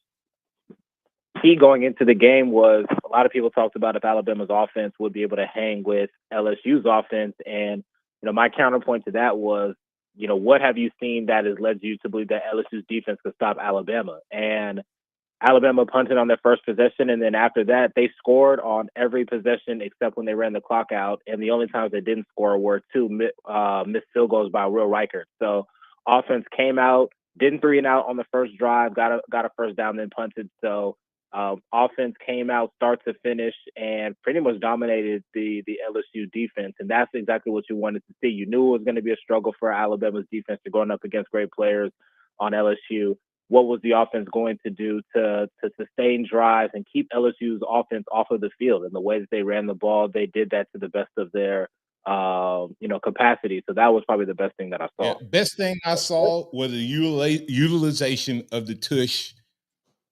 Speaker 15: key going into the game. Was a lot of people talked about if Alabama's offense would be able to hang with LSU's offense, and my counterpoint to that was, what have you seen that has led you to believe that LSU's defense could stop Alabama? And Alabama punted on their first possession, and then after that, they scored on every possession except when they ran the clock out. And the only times they didn't score were two missed field goals by Will Reichert. So offense came out, didn't 3-and-out on the first drive, got a first down, then punted. So offense came out start to finish and pretty much dominated the LSU defense. And that's exactly what you wanted to see. You knew it was going to be a struggle for Alabama's defense to going up against great players on LSU. What was the offense going to do to sustain drives and keep LSU's offense off of the field? And the way that they ran the ball, they did that to the best of their capacity. So that was probably the best thing that I saw.
Speaker 5: Yeah, best thing I saw was the utilization of the tush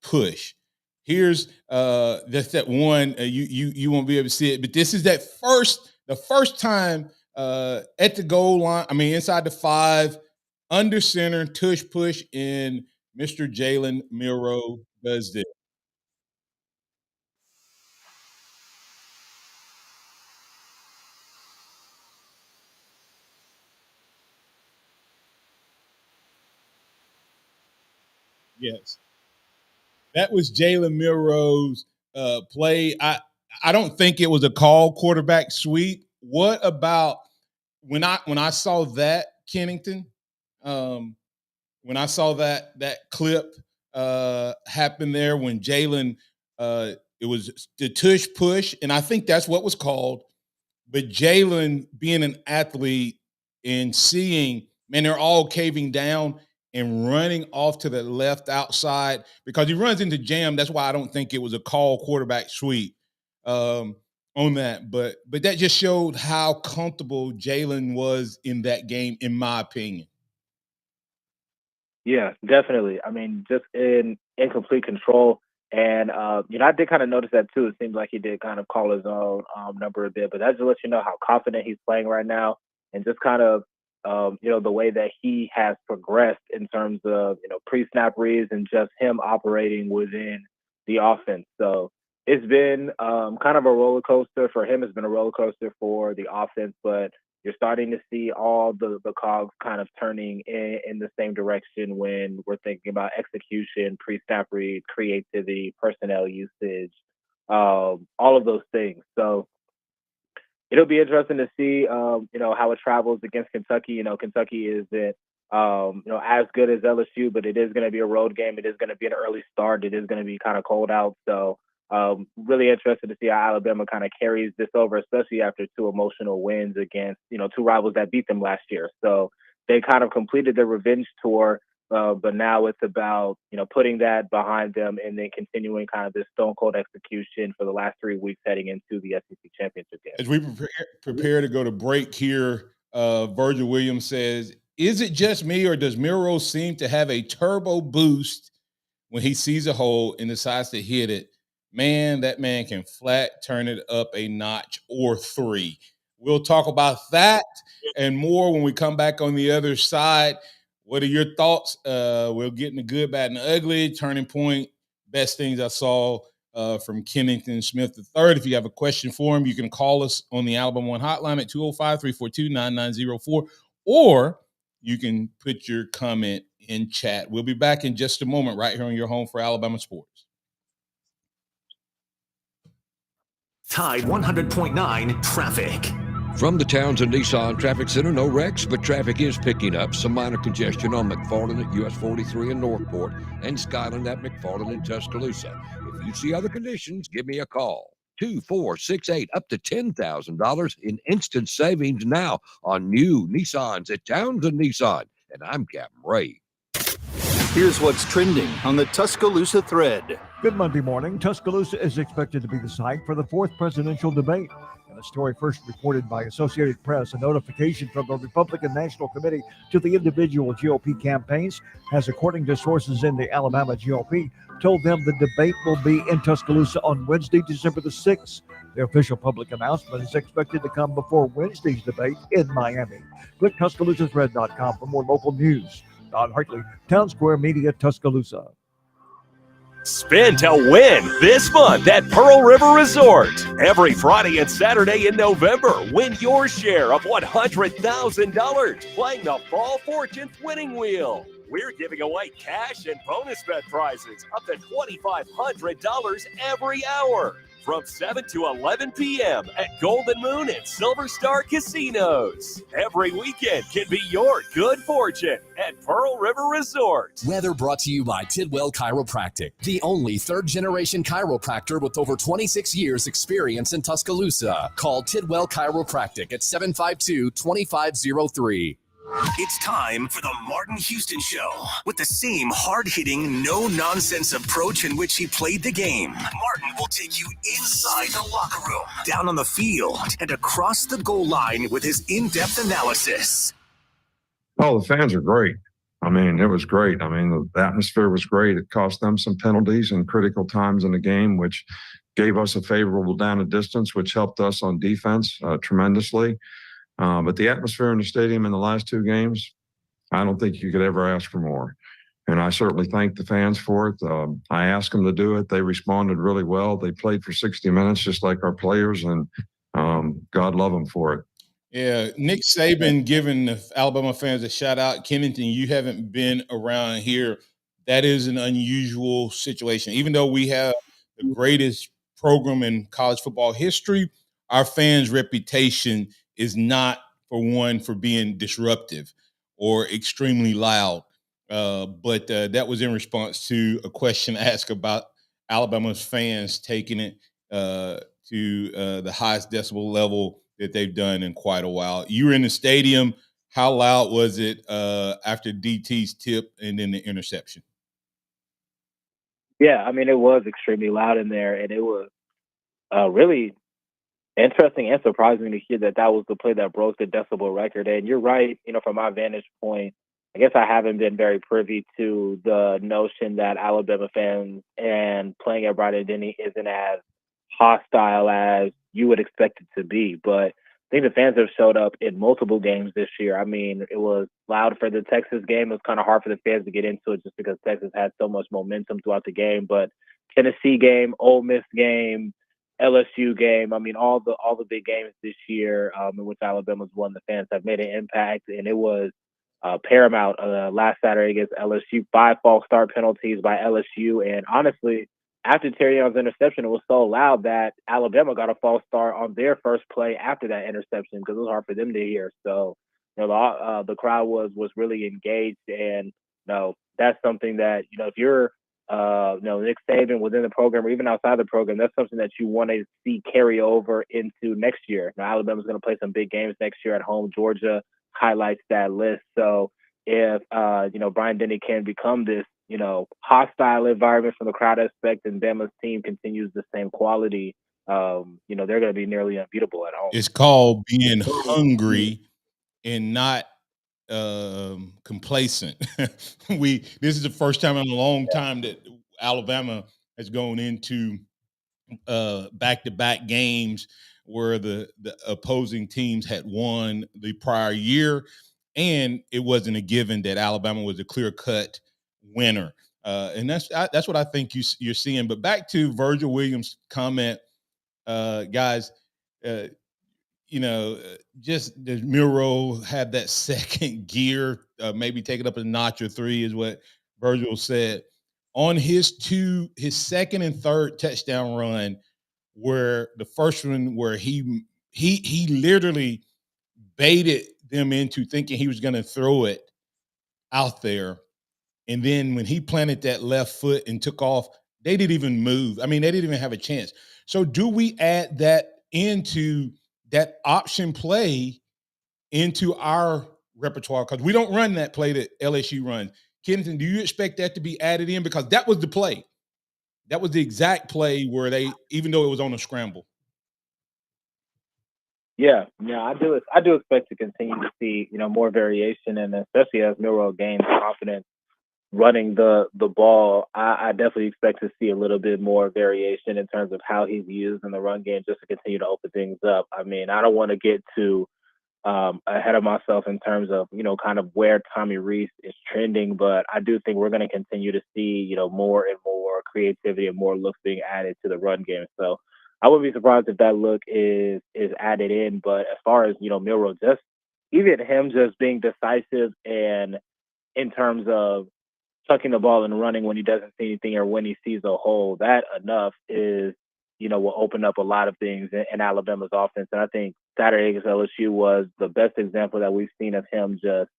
Speaker 5: push. Here's that's that one you won't be able to see it, but this is the first time at the goal line. I mean, inside the 5, under center, tush push, and Mr. Jalen Milroe does this. Yes. That was Jalen Milroe's play. I don't think it was a call quarterback sweep. What about when I saw that, Kennington? When I saw that clip happen there when Jalen, it was the tush push, and I think that's what was called. But Jalen, being an athlete and seeing, man, they're all caving down and running off to the left outside because he runs into jam. That's why I don't think it was a call quarterback sweep on that. But that just showed how comfortable Jalen was in that game, in my opinion.
Speaker 15: Yeah, definitely. I mean, just in complete control. And, I did kind of notice that too. It seems like he did kind of call his own number a bit, but that just lets you know how confident he's playing right now and just kind of, the way that he has progressed in terms of, pre-snap reads and just him operating within the offense. So it's been kind of a roller coaster for him. It's been a roller coaster for the offense, but you're starting to see all the cogs kind of turning in the same direction when we're thinking about execution, pre-snap read, creativity, personnel usage, all of those things. So it'll be interesting to see, how it travels against Kentucky. Kentucky isn't, as good as LSU, but it is going to be a road game. It is going to be an early start. It is going to be kind of cold out. So really interested to see how Alabama kind of carries this over, especially after 2 emotional wins against, 2 rivals that beat them last year. So they kind of completed their revenge tour, but now it's about, putting that behind them and then continuing kind of this stone cold execution for the last 3 weeks heading into the SEC championship game.
Speaker 5: As we prepare to go to break here, Virgil Williams says, is it just me or does Milroe seem to have a turbo boost when he sees a hole and decides to hit it? Man, that man can flat turn it up a notch or 3. We'll talk about that and more when we come back on the other side. What are your thoughts? We'll get in the good, bad, and the ugly, turning point, best things I saw from Kennington Smith III. If you have a question for him, you can call us on the Alabama One hotline at 205-342-9904, or you can put your comment in chat. We'll be back in just a moment right here on your home for Alabama Sports.
Speaker 4: Tide 100.9 traffic.
Speaker 7: From the Townsend Nissan Traffic Center, no wrecks, but traffic is picking up. Some minor congestion on McFarland at US 43 in Northport and Skyland at McFarland in Tuscaloosa. If you see other conditions, give me a call. 2468 up to $10,000 in instant savings now on new Nissans at Townsend Nissan. And I'm Captain Ray.
Speaker 1: Here's what's trending on the Tuscaloosa thread.
Speaker 22: Good Monday morning. Tuscaloosa is expected to be the site for the fourth presidential debate. In a story first reported by Associated Press, a notification from the Republican National Committee to the individual GOP campaigns has, according to sources in the Alabama GOP, told them the debate will be in Tuscaloosa on Wednesday, December the 6th. The official public announcement is expected to come before Wednesday's debate in Miami. Click TuscaloosaThread.com for more local news. Don Hartley, Town Square Media, Tuscaloosa.
Speaker 23: Spin to win this month at Pearl River Resort. Every Friday and Saturday in November, win your share of $100,000 playing the Fall Fortunes winning wheel. We're giving away cash and bonus bet prizes up to $2,500 every hour from 7 to 11 p.m. at Golden Moon and Silver Star Casinos. Every weekend can be your good fortune at Pearl River Resort.
Speaker 24: Weather brought to you by Tidwell Chiropractic, the only third-generation chiropractor with over 26 years experience in Tuscaloosa. Call Tidwell Chiropractic at 752-2503.
Speaker 4: It's time for the Martin Houston Show. With the same hard-hitting, no-nonsense approach in which he played the game, Martin will take you inside the locker room, down on the field, and across the goal line with his in-depth analysis.
Speaker 25: Oh, the fans are great. I mean, it was great. I mean, the atmosphere was great. It cost them some penalties in critical times in the game, which gave us a favorable down and distance, which helped us on defense tremendously. But the atmosphere in the stadium in the last two games, I don't think you could ever ask for more. And I certainly thank the fans for it. I asked them to do it. They responded really well. They played for 60 minutes just like our players, and God love them for it.
Speaker 5: Yeah, Nick Saban giving the Alabama fans a shout out. Kennington, you haven't been around here. That is an unusual situation. Even though we have the greatest program in college football history, our fans' reputation is not for being disruptive or extremely loud. But that was in response to a question asked about Alabama's fans taking it to the highest decibel level that they've done in quite a while. You were in the stadium. How loud was it after DT's tip and then the interception?
Speaker 15: Yeah, I mean, it was extremely loud in there, and it was really interesting and surprising to hear that was the play that broke the decibel record. And you're right, from my vantage point, I guess I haven't been very privy to the notion that Alabama fans and playing at Bryant-Denny isn't as hostile as you would expect it to be. But I think the fans have showed up in multiple games this year. I mean, it was loud for the Texas game. It was kind of hard for the fans to get into it just because Texas had so much momentum throughout the game. But Tennessee game, Ole Miss game, LSU game. I mean, all the big games this year in which Alabama's won, the fans have made an impact, and it was paramount last Saturday against LSU. 5 false start penalties by LSU, and honestly, after Terrion's interception, it was so loud that Alabama got a false start on their first play after that interception because it was hard for them to hear. So, the crowd was really engaged, and that's something that if you're Nick Saban within the program or even outside the program, that's something that you want to see carry over into next year. Now, Alabama's going to play some big games next year at home. Georgia highlights that list. So if, Bryant-Denny can become this, hostile environment from the crowd aspect and Bama's team continues the same quality, they're going to be nearly unbeatable at home.
Speaker 5: It's called being hungry and not complacent. This is the first time in a long time that Alabama has gone into back-to-back games where the opposing teams had won the prior year, and it wasn't a given that Alabama was a clear-cut winner. And that's what I think you're seeing. But back to Virgil Williams' comment, guys, just the Miro had that second gear, maybe take it up a notch or 3 is what Virgil said. On his second and third touchdown run, where the first one where he he literally baited them into thinking he was going to throw it out there. And then when he planted that left foot and took off, they didn't even move. I mean, they didn't even have a chance. So do we add that into that option play into our repertoire? Because we don't run that play that LSU runs. Kennington, do you expect that to be added in? Because that was the play. That was the exact play where they, even though it was on a scramble.
Speaker 15: Yeah, I do expect to continue to see, more variation, and especially as Milroe gains confidence running the ball, I definitely expect to see a little bit more variation in terms of how he's used in the run game, just to continue to open things up. I mean, I don't want to get too ahead of myself in terms of, kind of where Tommy Rees is trending, but I do think we're going to continue to see, more and more creativity and more looks being added to the run game. So I wouldn't be surprised if that look is added in. But as far as, Milroe, just even him just being decisive and in terms of tucking the ball and running when he doesn't see anything or when he sees a hole, that enough is, will open up a lot of things in Alabama's offense. And I think Saturday against LSU was the best example that we've seen of him just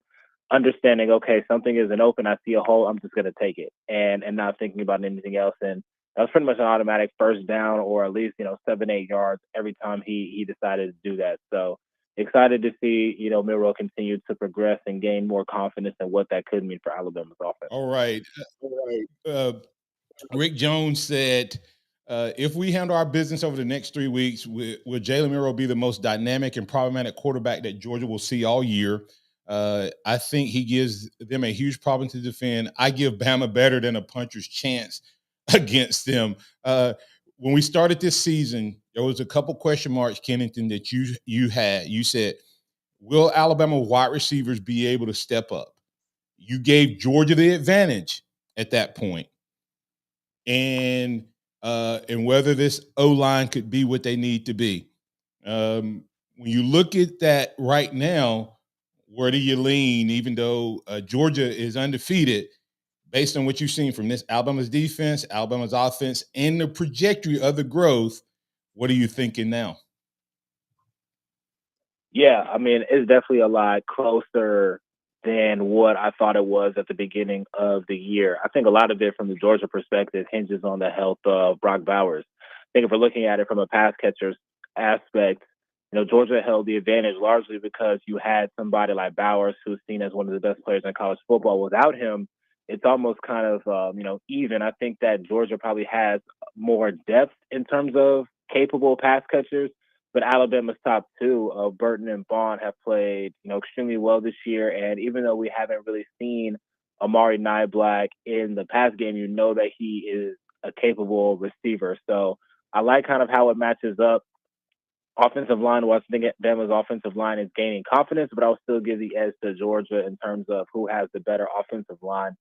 Speaker 15: understanding, okay, something isn't open, I see a hole, I'm just going to take it, and not thinking about anything else. And that was pretty much an automatic first down, or at least, 7-8 yards every time he decided to do that. So excited to see, Milroe continue to progress and gain more confidence in what that could mean for Alabama's offense.
Speaker 5: All right. Rick Jones said, if we handle our business over the next 3 weeks, will Jalen Milroe be the most dynamic and problematic quarterback that Georgia will see all year? I think he gives them a huge problem to defend. I give Bama better than a puncher's chance against them. When we started this season, there was a couple question marks, Kennington, that you had. You said, will Alabama wide receivers be able to step up? You gave Georgia the advantage at that point. And whether this O-line could be what they need to be. When you look at that right now, where do you lean, even though Georgia is undefeated, based on what you've seen from this Alabama's defense, Alabama's offense, and the trajectory of the growth, what are you thinking now?
Speaker 15: Yeah, I mean, it's definitely a lot closer than what I thought it was at the beginning of the year. I think a lot of it from the Georgia perspective hinges on the health of Brock Bowers. I think if we're looking at it from a pass catcher's aspect, Georgia held the advantage largely because you had somebody like Bowers, who's seen as one of the best players in college football. Without him, it's almost kind of, even. I think that Georgia probably has more depth in terms of capable pass catchers, but Alabama's top two, Burton and Bond, have played, extremely well this year. And even though we haven't really seen Amari Niblack in the pass game, that he is a capable receiver. So I like kind of how it matches up. Offensive line, I think Bama's offensive line is gaining confidence, but I'll still give the edge to Georgia in terms of who has the better offensive line.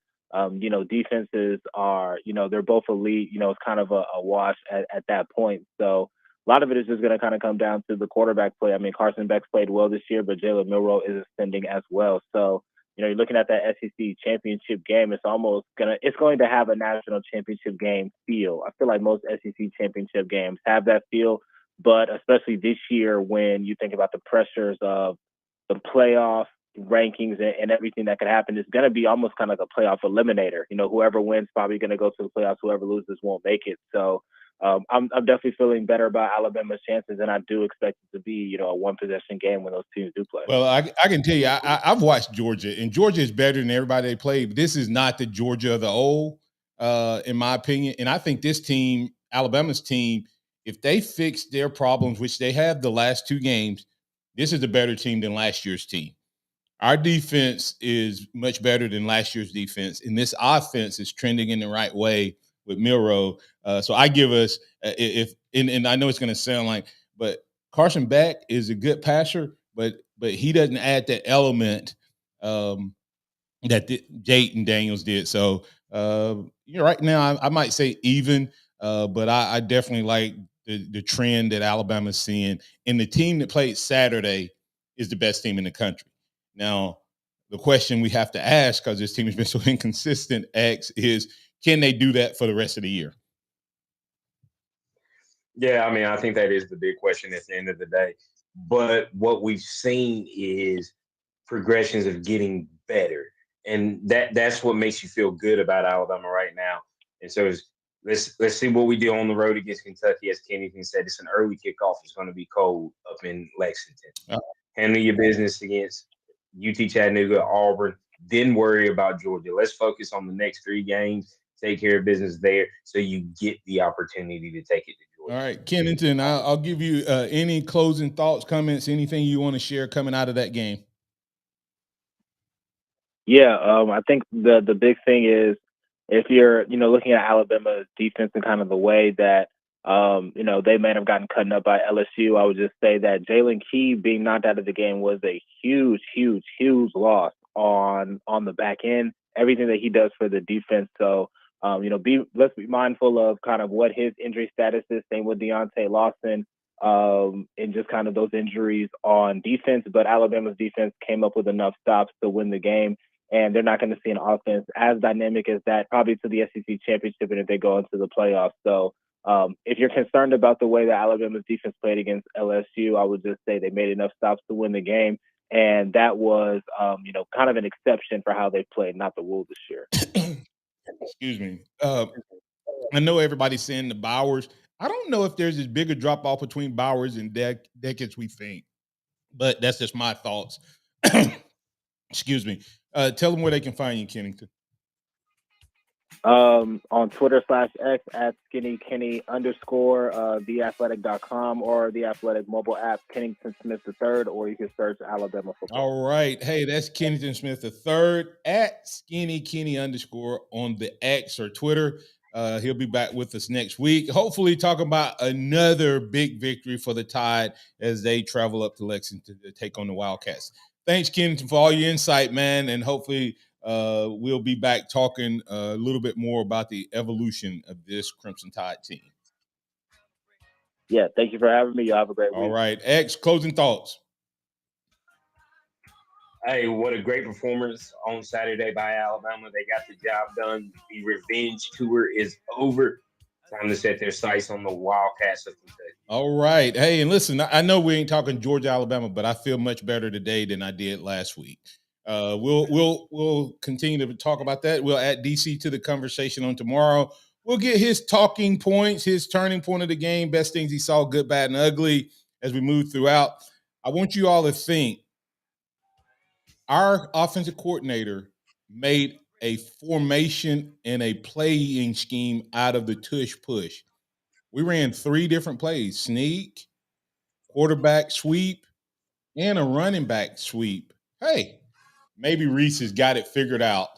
Speaker 15: Defenses are, they're both elite. It's kind of a wash at that point. So a lot of it is just going to kind of come down to the quarterback play. I mean, Carson Beck's played well this year, but Jalen Milroe is ascending as well. So, you're looking at that SEC championship game. It's going to have a national championship game feel. I feel like most SEC championship games have that feel, but especially this year when you think about the pressures of the playoff rankings and everything that could happen, it's going to be almost kind of like a playoff eliminator. Whoever wins probably going to go to the playoffs. Whoever loses won't make it. So I'm definitely feeling better about Alabama's chances, and I do expect it to be, a one-possession game when those teams do play.
Speaker 5: Well, I can tell you, I've watched Georgia, and Georgia is better than everybody they played. This is not the Georgia of the old, in my opinion. And I think this team, Alabama's team, if they fix their problems, which they have the last two games, this is a better team than last year's team. Our defense is much better than last year's defense, and this offense is trending in the right way with Milroe. So I give us and I know it's going to sound like, but Carson Beck is a good passer, but he doesn't add that element that Jayden Daniels did. So right now I might say even, but I definitely like the trend that Alabama's seeing, and the team that played Saturday is the best team in the country. Now, the question we have to ask, because this team has been so inconsistent, X, is can they do that for the rest of the year?
Speaker 6: Yeah, I mean, I think that is the big question at the end of the day. but what we've seen is progressions of getting better. And that's what makes you feel good about Alabama right now. And so let's see what we do on the road against Kentucky. As Kennington said, it's an early kickoff. It's going to be cold up in Lexington. Handle your business against UT Chattanooga, Auburn. Then worry about Georgia. Let's focus on the next 3 games. Take care of business there so you get the opportunity to take it to Georgia.
Speaker 5: All right, Kennington, I'll give you any closing thoughts, comments, anything you want to share coming out of that game.
Speaker 15: Yeah, I think the big thing is if you're, looking at Alabama's defense and kind of the way that, they may have gotten cut up by LSU, I would just say that Jalen Key being knocked out of the game was a huge, huge, huge loss on the back end, everything that he does for the defense. So, let's be mindful of kind of what his injury status is. Same with Deontay Lawson, and just kind of those injuries on defense. But Alabama's defense came up with enough stops to win the game. And they're not going to see an offense as dynamic as that, probably to the SEC championship and if they go into the playoffs. So if you're concerned about the way that Alabama's defense played against LSU, I would just say they made enough stops to win the game. And that was, kind of an exception for how they played, not the rule this year.
Speaker 5: Excuse me. I know everybody's saying the Bowers. I don't know if there's as big a drop-off between Bowers and Deck as we think. But that's just my thoughts. Excuse me. Tell them where they can find you, Kennington.
Speaker 15: On Twitter/X at skinnykenny_, theathletic.com or the Athletic mobile app, Kennington Smith III, or you can search Alabama football.
Speaker 5: All right. Hey, that's Kennington Smith III at skinnykenny_ on the X or Twitter. He'll be back with us next week. Hopefully talking about another big victory for the Tide as they travel up to Lexington to take on the Wildcats. Thanks, Kennington, for all your insight, man, and hopefully we'll be back talking a little bit more about the evolution of this Crimson Tide team.
Speaker 15: Yeah, thank you for having me. Y'all have a great week.
Speaker 5: All right. X, closing thoughts.
Speaker 6: Hey, what a great performance on Saturday by Alabama. They got the job done. The revenge tour is over. Time to set their sights on the Wildcats of Kentucky.
Speaker 5: All right. Hey, and listen, I know we ain't talking Georgia, Alabama, but I feel much better today than I did last week. We'll continue to talk about that. We'll add DC to the conversation on tomorrow. We'll get his talking points, his turning point of the game, best things he saw, good, bad, and ugly as we move throughout. I want you all to think our offensive coordinator made a formation and a playing scheme out of the tush push. We ran 3 different plays: sneak, quarterback sweep, and a running back sweep. Hey, maybe Reese has got it figured out.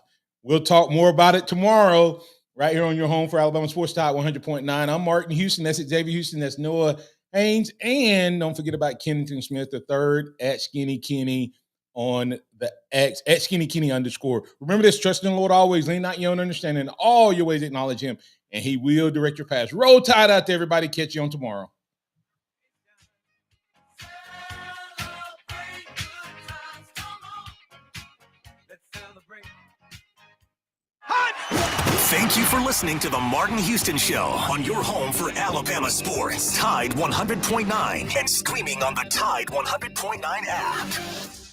Speaker 5: We'll talk more about it tomorrow right here on your home for Alabama Sports Tide 100.9. I'm Martin Houston. That's Xavier Houston. That's Noah Haynes. And don't forget about Kennington Smith III at Skinny Kenny on the X, at Skinny Kenny _. Remember this: trust in the Lord always, lean not your own understanding, in all your ways acknowledge him, and he will direct your paths. Roll Tide out to everybody. Catch you on tomorrow.
Speaker 4: Thank you for listening to the Martin Houston Show on your home for Alabama sports. Tide 100.9 and streaming on the Tide 100.9 app.